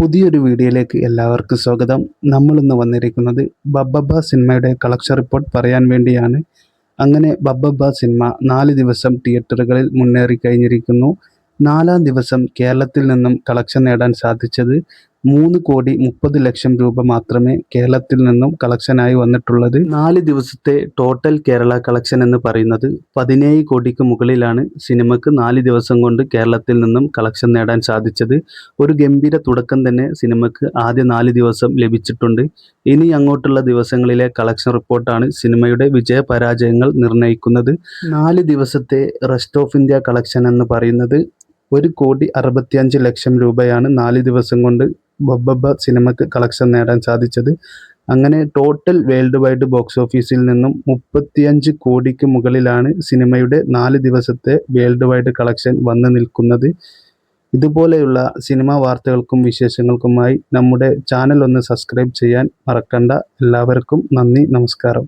പുതിയൊരു വീഡിയോയിലേക്ക് എല്ലാവർക്കും സ്വാഗതം. നമ്മളിന്ന് വന്നിരിക്കുന്നത് ബബ്ബബ്ബ സിനിമയുടെ കളക്ഷൻ റിപ്പോർട്ട് പറയാൻ വേണ്ടിയാണ്. അങ്ങനെ ബബ്ബബ്ബ സിനിമ 4 ദിവസം തിയേറ്ററുകളിൽ മുന്നേറി കഴിഞ്ഞിരിക്കുന്നു. 4-ാം ദിവസം കേരളത്തിൽ നിന്നും കളക്ഷൻ നേടാൻ സാധിച്ചത് 3,30,00,000 രൂപ മാത്രമേ കേരളത്തിൽ നിന്നും കളക്ഷനായി വന്നിട്ടുള്ളത്. 4 ദിവസത്തെ ടോട്ടൽ കേരള കളക്ഷൻ എന്ന് പറയുന്നത് 17 കോടിക്ക് മുകളിലാണ് സിനിമയ്ക്ക് 4 ദിവസം കൊണ്ട് കേരളത്തിൽ നിന്നും കളക്ഷൻ നേടാൻ സാധിച്ചത്. ഒരു ഗംഭീര തുടക്കം തന്നെ സിനിമയ്ക്ക് ആദ്യ 4 ദിവസം ലഭിച്ചിട്ടുണ്ട്. ഇനി അങ്ങോട്ടുള്ള ദിവസങ്ങളിലെ കളക്ഷൻ റിപ്പോർട്ടാണ് സിനിമയുടെ വിജയപരാജയങ്ങൾ നിർണ്ണയിക്കുന്നത്. 4 ദിവസത്തെ റെസ്റ്റ് ഓഫ് ഇന്ത്യ കളക്ഷൻ എന്ന് പറയുന്നത് 1,65,00,000 രൂപയാണ് 4 ദിവസം കൊണ്ട് ബബ്ബബ്ബ സിനിമയ്ക്ക് കളക്ഷൻ നേടാൻ സാധിച്ചത്. അങ്ങനെ ടോട്ടൽ വേൾഡ് വൈഡ് ബോക്സ് ഓഫീസിൽ നിന്നും 35 കോടിക്ക് മുകളിലാണ് സിനിമയുടെ 4 ദിവസത്തെ വേൾഡ് വൈഡ് കളക്ഷൻ വന്നു നിൽക്കുന്നത്. ഇതുപോലെയുള്ള സിനിമാ വാർത്തകൾക്കും വിശേഷങ്ങൾക്കുമായി നമ്മുടെ ചാനൽ ഒന്ന് സബ്സ്ക്രൈബ് ചെയ്യാൻ മറക്കണ്ട. എല്ലാവർക്കും നന്ദി, നമസ്കാരം.